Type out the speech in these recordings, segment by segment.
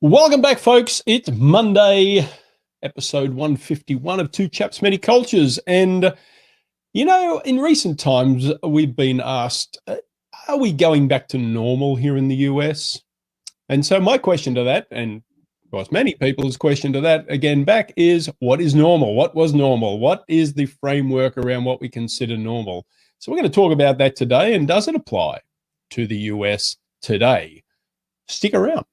Welcome back, folks. It's Monday, episode 151 of Two Chaps, Many Cultures. And, you know, in recent times, we've been asked, are we going back to normal here in the US? And so my question to that, and of course, many people's question to that, again, back is, what is normal? What was normal? What is the framework around what we consider normal? So we're going to talk about that today. And does it apply to the US today? Stick around.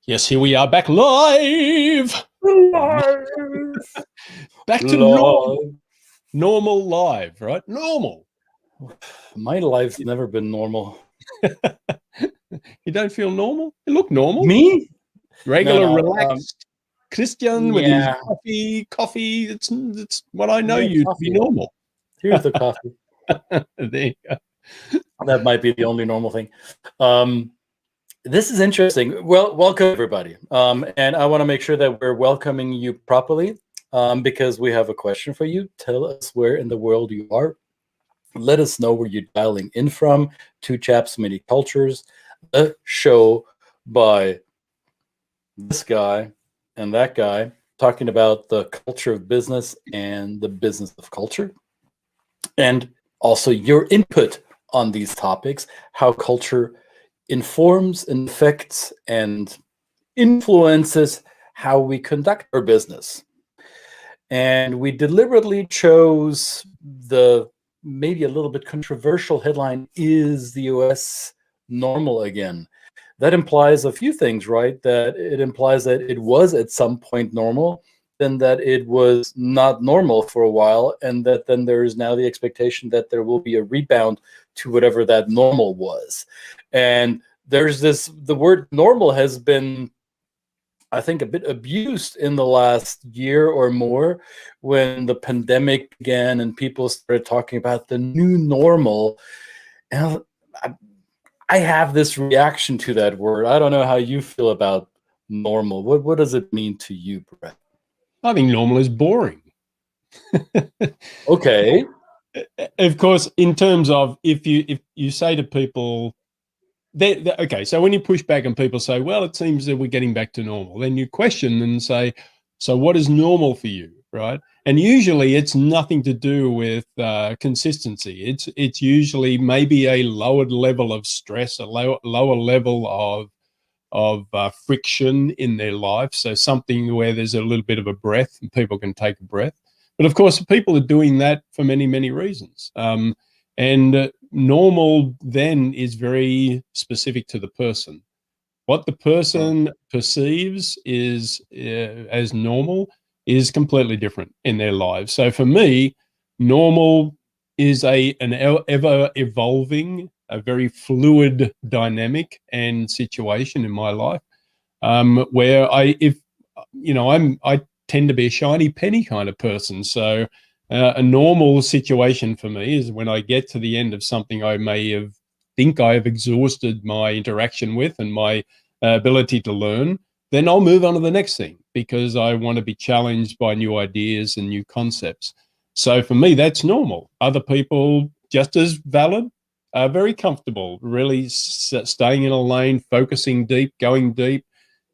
Yes, here we are back live. Back to normal live, right? Normal. My life's never been normal. You don't feel normal? You look normal. Me? Regular, No, relaxed Christian with his coffee. It's what I know you to be normal. Here's the coffee. There you go. That might be the only normal thing. This is interesting. Well, welcome everybody. And I want to make sure that we're welcoming you properly because we have a question for you. Tell us where in the world you are. Let us know where you're dialing in from. Two Chaps, Many Cultures, a show by this guy and that guy talking about the culture of business and the business of culture. And also your input on these topics, how culture informs and affects and influences how we conduct our business. And we deliberately chose the maybe a little bit controversial headline, is the US normal again? That implies a few things, right? That it implies that it was at some point normal, then that it was not normal for a while, and that then there is now the expectation that there will be a rebound to whatever that normal was. And there's this, the word normal has been, I think, a bit abused in the last year or more when the pandemic began and people started talking about the new normal. And I have this reaction to that word. I don't know how you feel about normal. What does it mean to you, Brett? I think normal is boring. Okay. Of course, in terms of if you say to people, okay, so when you push back and people say, well, it seems that we're getting back to normal, then you question and say, so what is normal for you, right? And usually it's nothing to do with consistency. It's usually maybe a lowered level of stress, a lower level of friction in their life. So something where there's a little bit of a breath and people can take a breath. But of course, people are doing that for many, many reasons. And normal then is very specific to the person. What the person perceives is as normal is completely different in their lives. So for me, normal is an ever evolving, a very fluid dynamic and situation in my life, where I tend to be a shiny penny kind of person. So a normal situation for me is when I get to the end of something I may think I have exhausted my interaction with and my ability to learn, then I'll move on to the next thing because I want to be challenged by new ideas and new concepts. So for me, that's normal. Other people, just as valid, are very comfortable, really staying in a lane, focusing deep, going deep,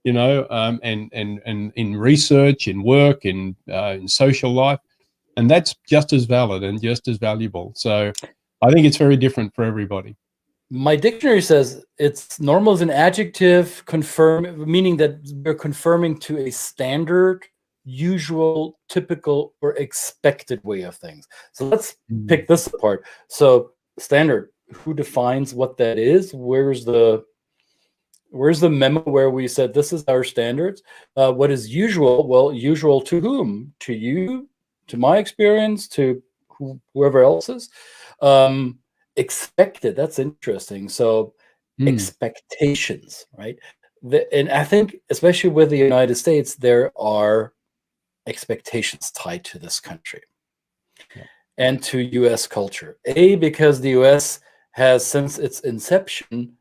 you know, and in research, in work, in social life. And that's just as valid and just as valuable. So I think it's very different for everybody. My dictionary says it's normal is an adjective, meaning that we're confirming to a standard, usual, typical, or expected way of things. So let's pick this apart. So standard, who defines what that is? Where's the memo where we said this is our standards? What is usual? Well, usual to whom? To you, to my experience, to whoever else's. Expected, that's interesting. So expectations, right? And I think especially with the United States, there are expectations tied to this country Yeah. and to US culture. A, because the US has, since its inception,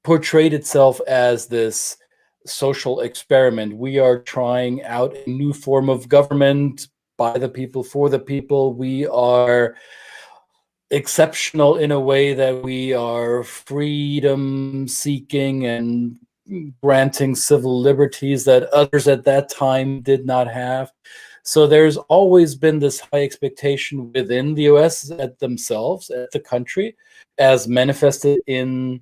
portrayed itself as this social experiment. We are trying out a new form of government by the people, for the people. We are exceptional in a way that we are freedom seeking and granting civil liberties that others at that time did not have. So there's always been this high expectation within the US at themselves, at the country, as manifested in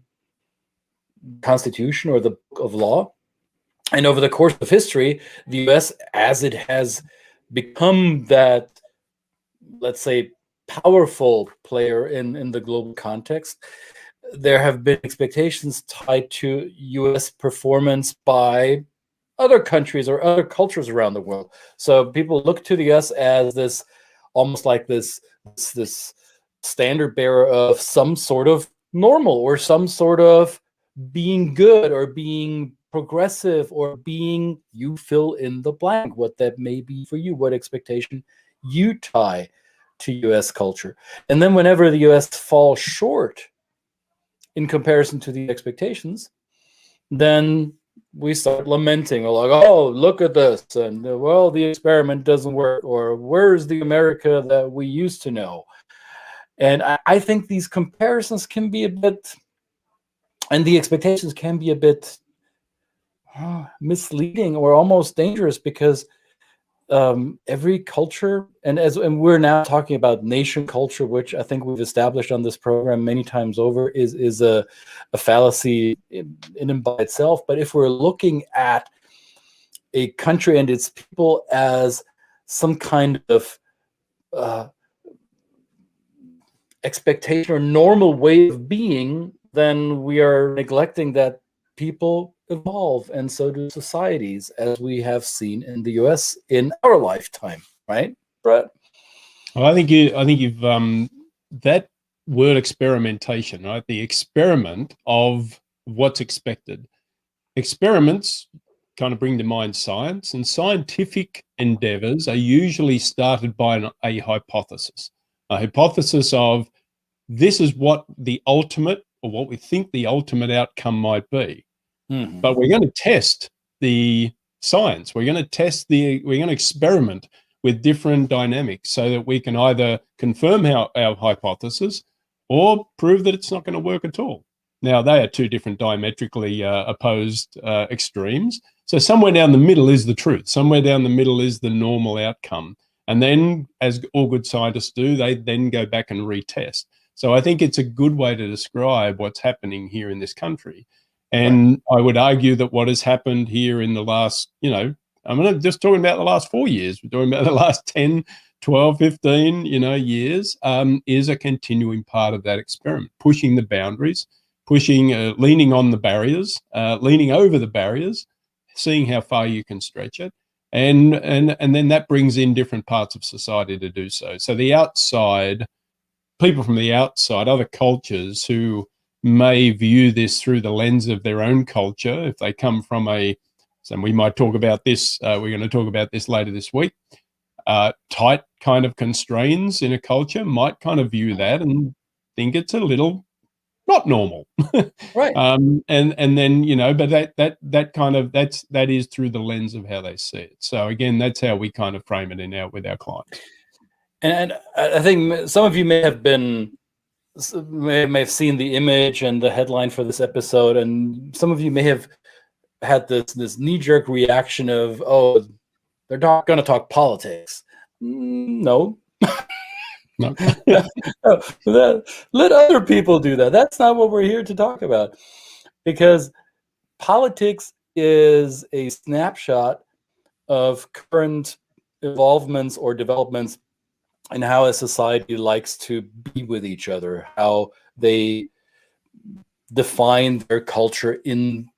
Constitution or the Book of Law. And over the course of history, the US, as it has become that, let's say, powerful player in the global context, there have been expectations tied to US performance by other countries or other cultures around the world. So people look to the US as this, almost like this standard bearer of some sort of normal, or some sort of being good, or being progressive, or being, you fill in the blank, what that may be for you, what expectation you tie to US culture. And then whenever the US falls short in comparison to the expectations, then we start lamenting. We're like, oh, look at this, and well, the experiment doesn't work, or where's the America that we used to know? And I think these comparisons can be a bit, and the expectations can be a bit misleading or almost dangerous, because every culture, and we're now talking about nation culture, which I think we've established on this program many times over, is a fallacy in and by itself. But if we're looking at a country and its people as some kind of expectation or normal way of being, then we are neglecting that people evolve, and so do societies, as we have seen in the US in our lifetime, right, Brett? Well, I think you've that word experimentation, right? The experiment of what's expected. Experiments kind of bring to mind science, and scientific endeavors are usually started by a hypothesis of, this is what the ultimate, or what we think the ultimate outcome might be. Mm-hmm. But we're going to test the science. We're going to experiment with different dynamics, so that we can either confirm our hypothesis or prove that it's not going to work at all. Now, they are two different diametrically opposed extremes. So somewhere down the middle is the truth. Somewhere down the middle is the normal outcome. And then, as all good scientists do, they then go back and retest. So I think it's a good way to describe what's happening here in this country. And right. I would argue that what has happened here in the last, I'm not just talking about the last 4 years, we're talking about the last 10, 12, 15, years, is a continuing part of that experiment, pushing the boundaries, leaning on the barriers, leaning over the barriers, seeing how far you can stretch it. And then that brings in different parts of society to do so. So the outside, people from the outside, other cultures who may view this through the lens of their own culture, if they come from so we might talk about this, we're going to talk about this later this week, tight kind of constraints in a culture, might kind of view that and think it's a little not normal. Right. And then, but that is through the lens of how they see it. So again, that's how we kind of frame it with our clients. And I think some of you may have seen the image and the headline for this episode, and some of you may have had this knee-jerk reaction of, oh, they're not going to talk politics. No. No. Let other people do that. That's not what we're here to talk about, because politics is a snapshot of current evolvements or developments in how a society likes to be with each other, how they define their culture in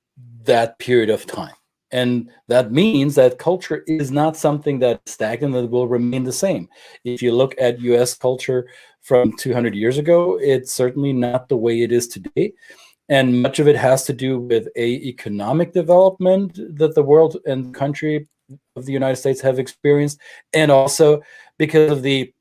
that period of time. And that means that culture is not something that's stagnant, that will remain the same. If you look at US culture from 200 years ago, it's certainly not the way it is today. And much of it has to do with economic development that the world and the country of the United States have experienced, and also because of the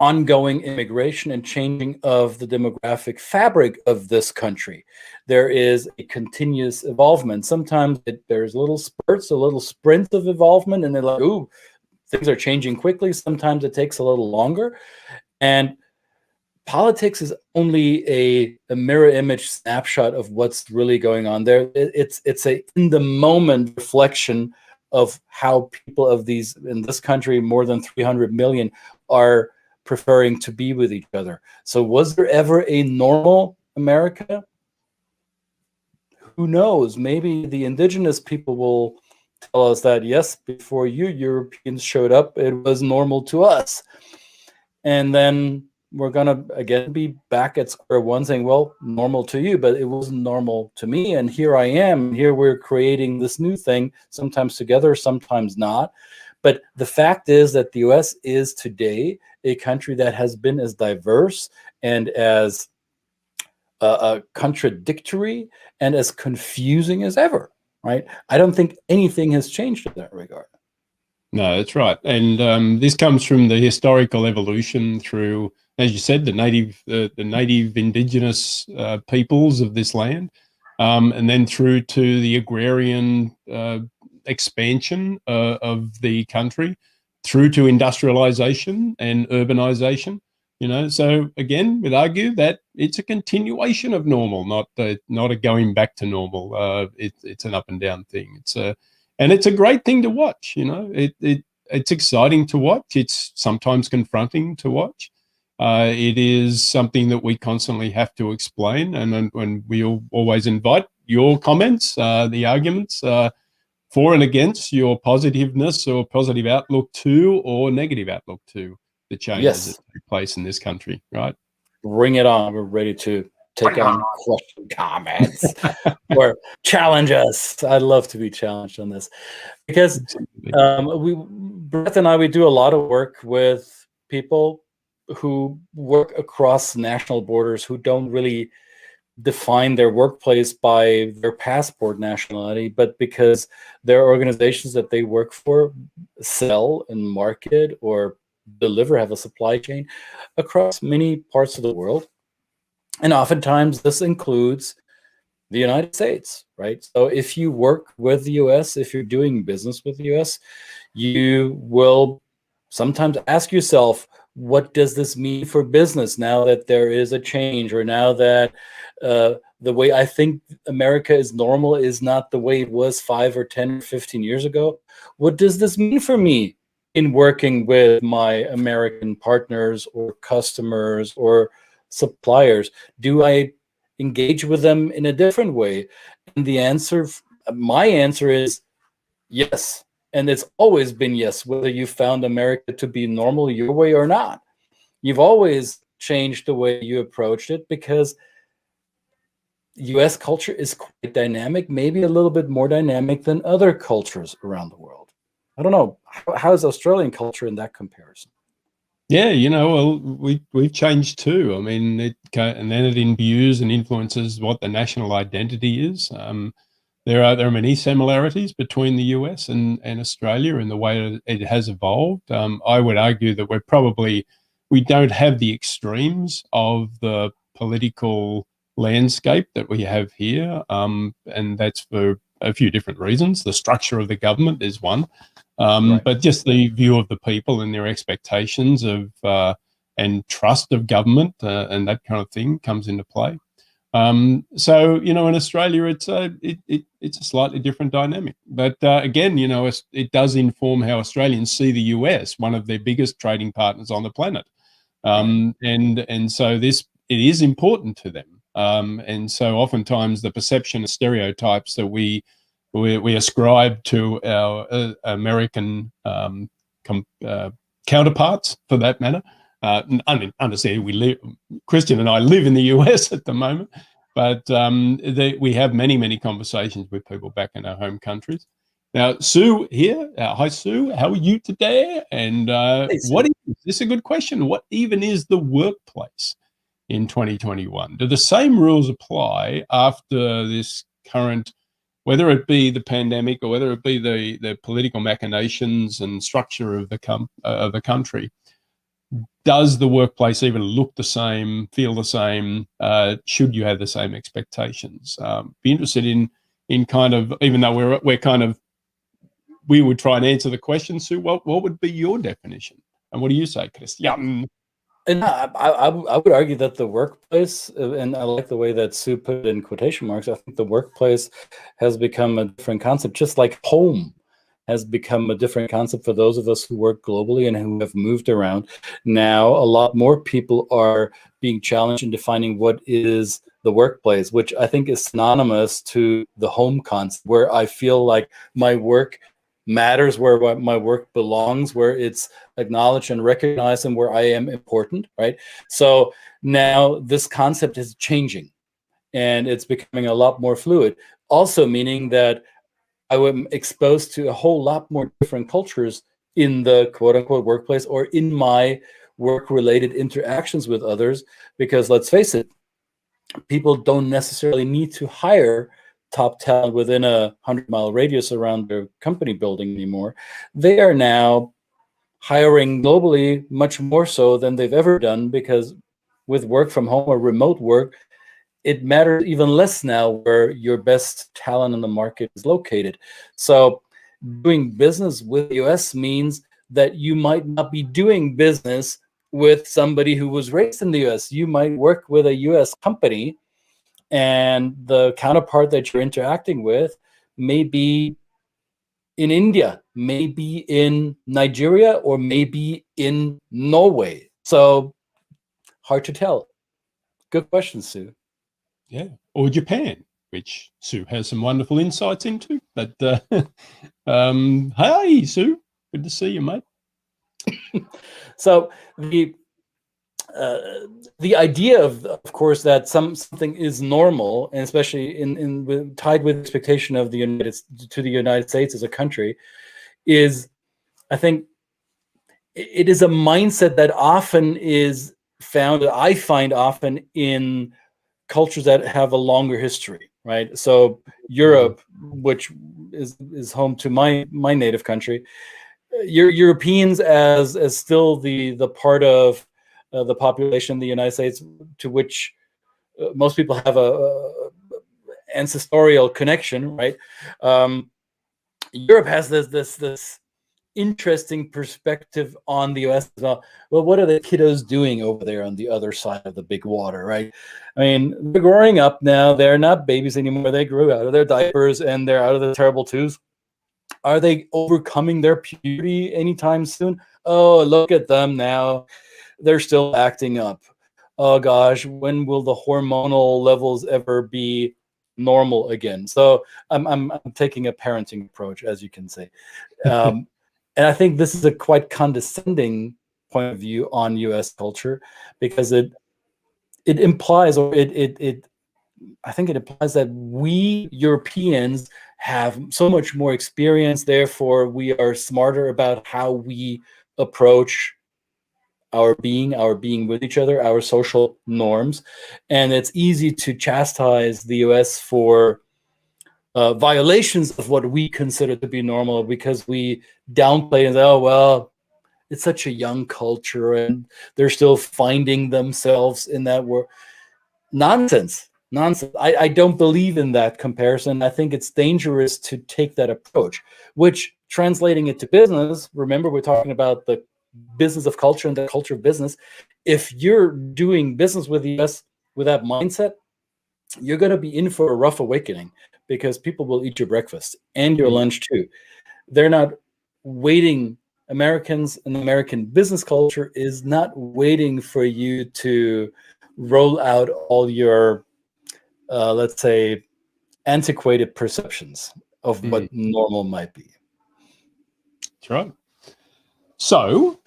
ongoing immigration and changing of the demographic fabric of this country. There is a continuous evolvement. Sometimes there's little spurts, a little sprints of evolvement, and they're like, ooh, things are changing quickly. Sometimes it takes a little longer. And politics is only a mirror image snapshot of what's really going on there. It's a in the moment reflection of how people of these, in this country, more than 300 million, are preferring to be with each other. So was there ever a normal America? Who knows? Maybe the indigenous people will tell us that, yes, before you Europeans showed up, it was normal to us. And then we're going to, again, be back at square one saying, well, normal to you, but it wasn't normal to me. And here I am. Here we're creating this new thing, sometimes together, sometimes not. But the fact is that the US is today a country that has been as diverse and as contradictory and as confusing as ever, right? I don't think anything has changed in that regard. No, that's right. And this comes from the historical evolution through, as you said, the native indigenous peoples of this land, and then through to the agrarian expansion of the country, through to industrialization and urbanization. You know, so again, we'd argue that it's a continuation of normal, not a going back to normal. It's an up and down thing. And it's a great thing to watch. You know, it's exciting to watch. It's sometimes confronting to watch. It is something that we constantly have to explain, and we always invite your comments, the arguments for and against, your positiveness or positive outlook to, or negative outlook to the changes that take place in this country, right? Bring it on. We're ready to take on question comments or challenge us. I'd love to be challenged on this, because Brett and I, we do a lot of work with people who work across national borders, who don't really define their workplace by their passport nationality, but because there are organizations that they work for sell and market or deliver, have a supply chain across many parts of the world. And oftentimes this includes the United States, right? So if you work with the US, if you're doing business with the US, you will sometimes ask yourself, what does this mean for business now that there is a change, or now that the way I think America is normal is not the way it was 5 or 10 or 15 years ago? What does this mean for me in working with my American partners or customers or suppliers? Do I engage with them in a different way? And the answer, my answer is yes. And it's always been yes, whether you found America to be normal your way or not. You've always changed the way you approached it, because US culture is quite dynamic, maybe a little bit more dynamic than other cultures around the world. I don't know. How is Australian culture in that comparison? Yeah, you know, well, we've changed too. I mean, and then it imbues and influences what the national identity is. There are many similarities between the US and Australia in the way it has evolved. I would argue that we don't have the extremes of the political landscape that we have here, and that's for a few different reasons. The structure of the government is one, right. But just the view of the people and their expectations of and trust of government and that kind of thing comes into play. So, you know, in Australia, it's a slightly different dynamic. But again, you know, it does inform how Australians see the US, one of their biggest trading partners on the planet. And so it is important to them. And so oftentimes the perception of stereotypes that we ascribe to our American counterparts, for that matter. I mean, understand Christian and I live in the US at the moment, but we have many conversations with people back in our home countries. Now, Sue here. Hi, Sue. How are you today? And Hey, this is a good question. What even is the workplace in 2021? Do the same rules apply after this current whether it be the pandemic or whether it be the political machinations and structure of the country, does the workplace even look the same, feel the same? Should you have the same expectations? Be interested in kind of, even though we're kind of, we would try and answer the question, Sue, what would be your definition? And what do you say, Christian? And I would argue that the workplace, and I like the way that Sue put it in quotation marks, I think the workplace has become a different concept, just like home has become a different concept for those of us who work globally and who have moved around. Now, a lot more people are being challenged in defining what is the workplace, which I think is synonymous to the home concept, where I feel like my work matters, where my work belongs, where it's acknowledged and recognized, and where I am important, right? So now this concept is changing, and it's becoming a lot more fluid. Also meaning that I am exposed to a whole lot more different cultures in the quote-unquote workplace or in my work-related interactions with others, because let's face it, people don't necessarily need to hire top talent within a 100-mile radius around their company building anymore. They are now hiring globally much more so than they've ever done, because with work from home or remote work, it matters even less now where your best talent in the market is located. So doing business with the US means that you might not be doing business with somebody who was raised in the US. You might work with a US company, and the counterpart that you're interacting with may be in India, maybe in Nigeria, or maybe in Norway. So hard to tell. Good question, Sue. Yeah, or Japan, which Sue has some wonderful insights into. But hey, Sue, good to see you, mate. So the idea of course, that something is normal, and especially tied with expectation of the United States as a country, is, I think, it is a mindset that often is found, I find often, in cultures that have a longer history, right? So Europe, which is home to my native country, Europeans as still the part of the population in the United States to which most people have a ancestral connection, right? Europe has this interesting perspective on the US as well. Well, what are the kiddos doing over there on the other side of the big water, right? I mean, they're growing up now. They're not babies anymore. They grew out of their diapers and they're out of the terrible twos. Are they overcoming their puberty anytime soon? Oh, look at them now. They're still acting up. Oh gosh, when will the hormonal levels ever be normal again? So I'm taking a parenting approach, as you can say. And I think this is a quite condescending point of view on US culture, because it implies, or I think it implies that we Europeans have so much more experience, therefore we are smarter about how we approach our being with each other, our social norms. And it's easy to chastise the US for violations of what we consider to be normal, because we downplay and say, oh, well, it's such a young culture and they're still finding themselves in that world. Nonsense. I don't believe in that comparison. I think it's dangerous to take that approach, which, translating it to business, remember, we're talking about the business of culture and the culture of business. If you're doing business with the US with that mindset, you're going to be in for a rough awakening, because people will eat your breakfast and your lunch too. They're not waiting. Americans and American business culture is not waiting for you to roll out all your, let's say, antiquated perceptions of what normal might be. That's right. So,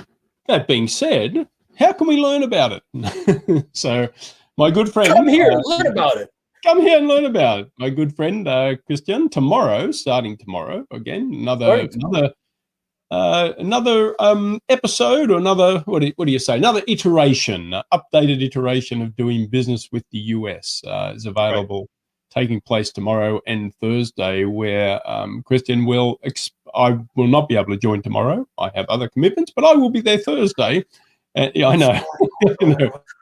that being said, how can we learn about it? So, my good friend... Come here, learn about it. Come here and learn about it. My good friend, Christian, starting tomorrow, again, another episode, or another, what do you say? Another iteration, updated iteration of doing business with the US is available taking place tomorrow and Thursday, where Christian will. I will not be able to join tomorrow. I have other commitments, but I will be there Thursday. Yeah, I know.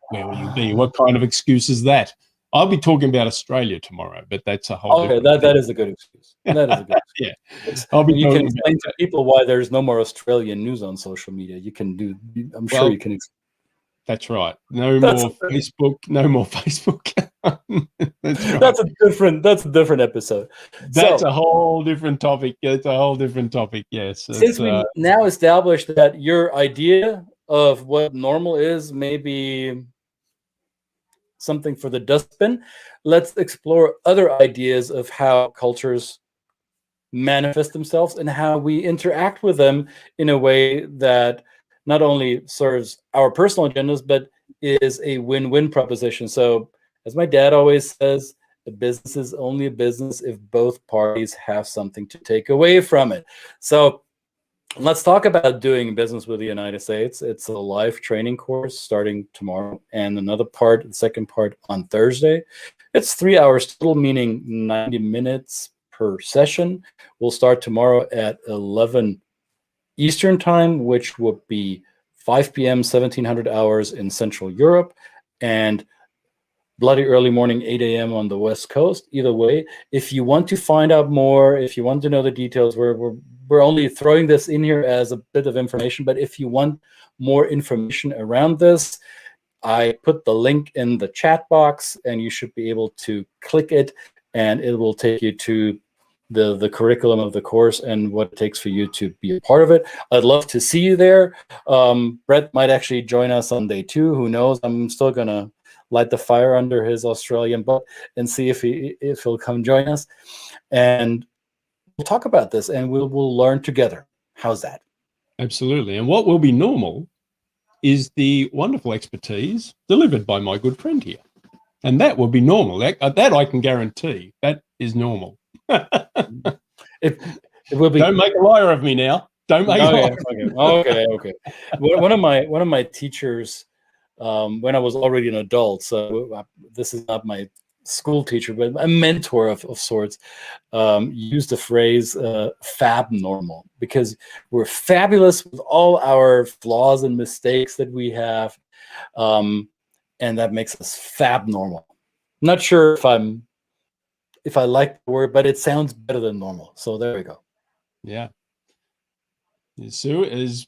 Where will you be? What kind of excuse is that? I'll be talking about Australia tomorrow, but that's a whole different thing. That is a good excuse. That is a good excuse. Yeah. I'll be you can explain to people why there's no more Australian news on social media. You can do, I'm sure you can. That's right. No more Facebook. No more Facebook. That's right. That's a different episode. That's a whole different topic. It's a whole different topic. Yes. Since we now established that your idea of what normal is maybe something for the dustbin, let's explore other ideas of how cultures manifest themselves and how we interact with them in a way that not only serves our personal agendas, but is a win-win proposition. So as my dad always says, a business is only a business if both parties have something to take away from it. So let's talk about doing business with the United States. It's a live training course starting tomorrow, and another part, the second part, on Thursday. It's 3 hours total, meaning 90 minutes per session. We'll start tomorrow at 11 Eastern time, which would be 5 p.m. 1700 hours in Central Europe, and bloody early morning 8 a.m. on the West Coast. Either way, if you want to find out more, if you want to know the details, we're only throwing this in here as a bit of information, but if you want more information around this, I put the link in the chat box, and you should be able to click it, and it will take you to the curriculum of the course and what it takes for you to be a part of it. I'd love to see you there. Brett might actually join us on day 2. Who knows? I'm still gonna light the fire under his Australian butt and see if he'll come join us, and we'll talk about this, and we'll learn together. How's that? Absolutely. And what will be normal is the wonderful expertise delivered by my good friend here, and that will be normal. That I can guarantee. That is normal. It will be. Don't make a liar of me now. Don't make a liar. Okay. One of my teachers, when I was already an adult, so this is not my school teacher, but a mentor of sorts, used the phrase fab normal, because we're fabulous with all our flaws and mistakes that we have, and that makes us fab normal. Not sure if I like the word, but it sounds better than normal. So there we go. Yeah. Sue is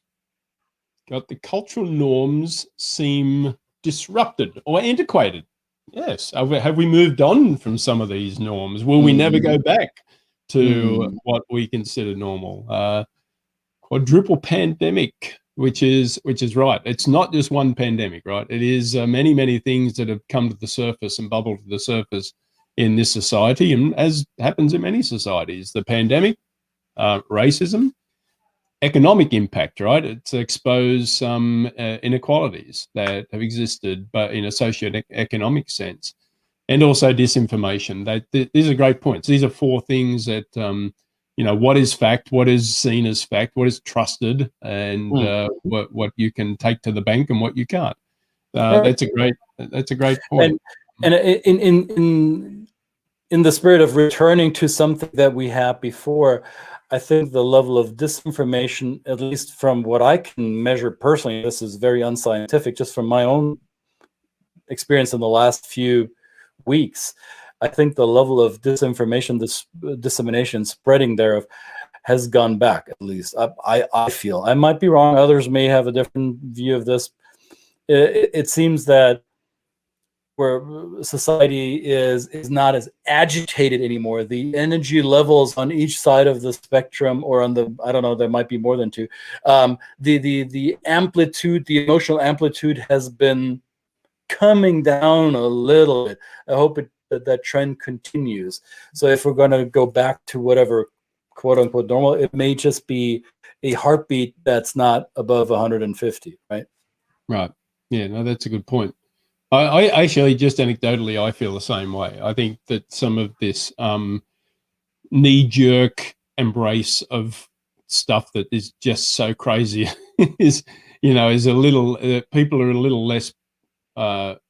got the cultural norms seem disrupted or antiquated. Yes. Have we moved on from some of these norms? Will we never go back to what we consider normal? Quadruple pandemic, which is right. It's not just one pandemic, right? It is many, many things that have come to the surface and bubbled to the surface in this society, and as happens in many societies. The pandemic, racism, economic impact, right? It's exposed some inequalities that have existed, but in a socio-economic sense, and also disinformation. These are great points. These are 4 things that, what is fact, what is seen as fact, what is trusted, and what you can take to the bank and what you can't. That's a great point. And in the spirit of returning to something that we had before, I think the level of disinformation, at least from what I can measure personally, this is very unscientific, just from my own experience in the last few weeks, I think the level of disinformation, this dissemination, spreading thereof, has gone back. At least I feel. I might be wrong. Others may have a different view of this. It seems that where society is not as agitated anymore. The energy levels on each side of the spectrum, or on the, I don't know, there might be more than 2. The amplitude, the emotional amplitude has been coming down a little bit. I hope that trend continues. So if we're going to go back to whatever quote unquote normal, it may just be a heartbeat that's not above 150, right? Right. Yeah, no, that's a good point. I actually, just anecdotally, I feel the same way. I think that some of this knee-jerk embrace of stuff that is just so crazy is a little, people are a little less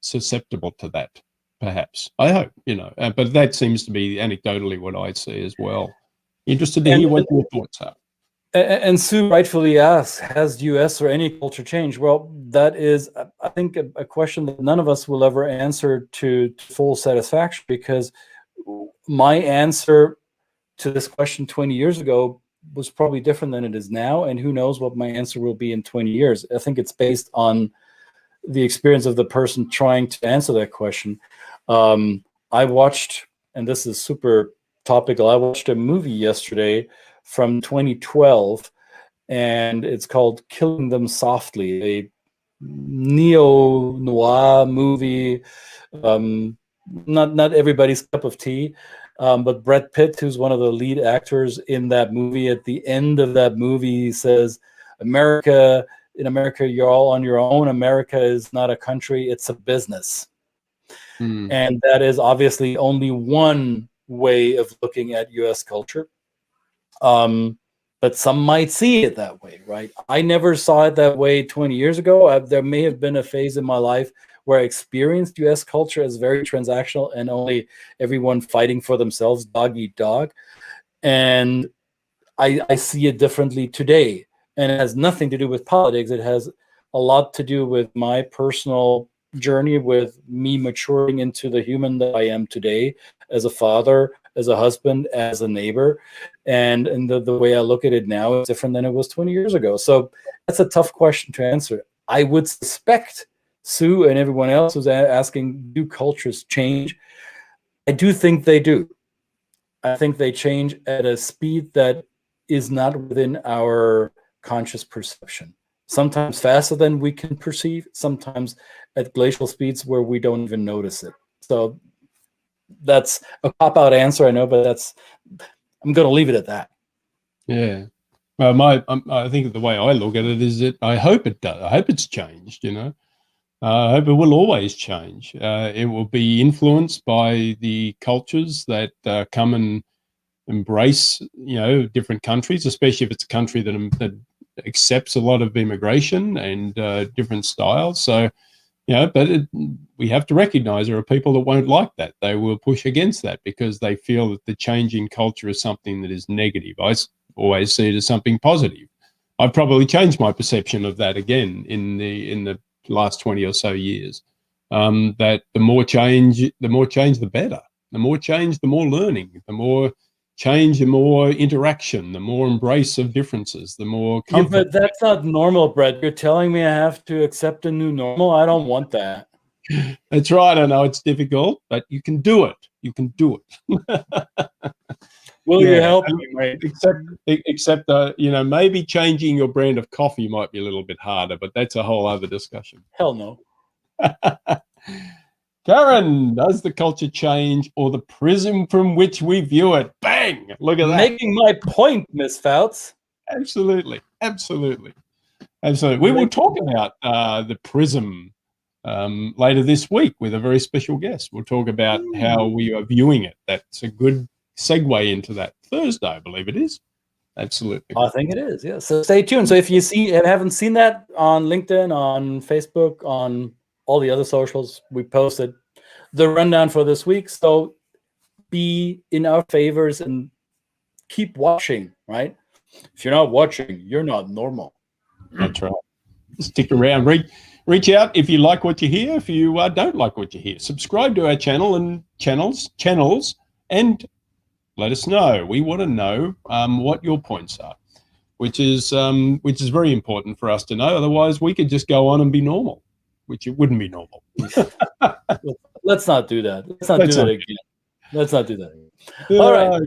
susceptible to that, perhaps. I hope, but that seems to be anecdotally what I see as well. Interested to hear what your thoughts are. And Sue rightfully asks, has U.S. or any culture changed? Well, that is, I think, a question that none of us will ever answer to full satisfaction, because my answer to this question 20 years ago was probably different than it is now, and who knows what my answer will be in 20 years. I think it's based on the experience of the person trying to answer that question. I watched, and this is super topical, I watched a movie yesterday from 2012, and it's called Killing Them Softly, a neo-noir movie. Not everybody's cup of tea, but Brett Pitt, who's one of the lead actors in that movie, at the end of that movie says, in America, you're all on your own. America is not a country, it's a business. And that is obviously only one way of looking at US culture. But some might see it that way, right? I never saw it that way 20 years ago. There may have been a phase in my life where I experienced US culture as very transactional and only everyone fighting for themselves, dog eat dog. And I see it differently today. And it has nothing to do with politics. It has a lot to do with my personal journey, with me maturing into the human that I am today, as a father, as a husband, as a neighbor. And the way I look at it now is different than it was 20 years ago. So that's a tough question to answer. I would suspect Sue and everyone else who's asking, do cultures change? I do think they do. I think they change at a speed that is not within our conscious perception. Sometimes faster than we can perceive, sometimes at glacial speeds where we don't even notice it. So that's a cop-out answer, I know, but I'm going to leave it at that. Yeah. Well, I think the way I look at it is that I hope it does. I hope it's changed, I hope it will always change. It will be influenced by the cultures that come and embrace, different countries, especially if it's a country that accepts a lot of immigration and different styles. So, but we have to recognize there are people that won't like that. They will push against that because they feel that the change in culture is something that is negative. I always see it as something positive. I've probably changed my perception of that again in the last 20 or so years. That the more change, the better. The more change, the more learning. The more change, the more interaction, the more embrace of differences, the more comfort. Yeah, but that's not normal, Brett. You're telling me I have to accept a new normal? I don't want that. That's right. I know it's difficult, but you can do it. You can do it. Will you help me, mate? Except maybe changing your brand of coffee might be a little bit harder, but that's a whole other discussion. Hell no. Karen, does the culture change or the prism from which we view it? Bang! Look at that. Making my point, Miss Fouts. Absolutely. We will talk about the prism later this week with a very special guest. We'll talk about how we are viewing it. That's a good segue into that Thursday, I believe it is. Absolutely. I think it is, yeah. So stay tuned. So if you haven't seen that on LinkedIn, on Facebook, on all the other socials, we posted the rundown for this week. So be in our favors and keep watching, right? If you're not watching, you're not normal. That's right. Stick around. Reach out if you like what you hear. If you don't like what you hear, subscribe to our channel and channels, and let us know. We want to know what your points are, which is very important for us to know. Otherwise, we could just go on and be normal, which it wouldn't be normal. Let's not do that. Let's not do that again. Let's not do that again. All right.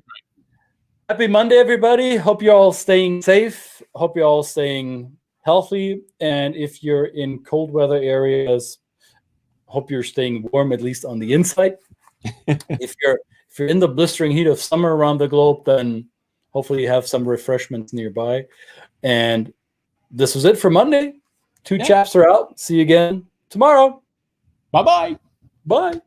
Happy Monday, everybody. Hope you're all staying safe. Hope you're all staying healthy. And if you're in cold weather areas, hope you're staying warm, at least on the inside. If you're in the blistering heat of summer around the globe, then hopefully you have some refreshments nearby. And this was it for Monday. Two chaps are out. See you again tomorrow. Bye-bye. Bye.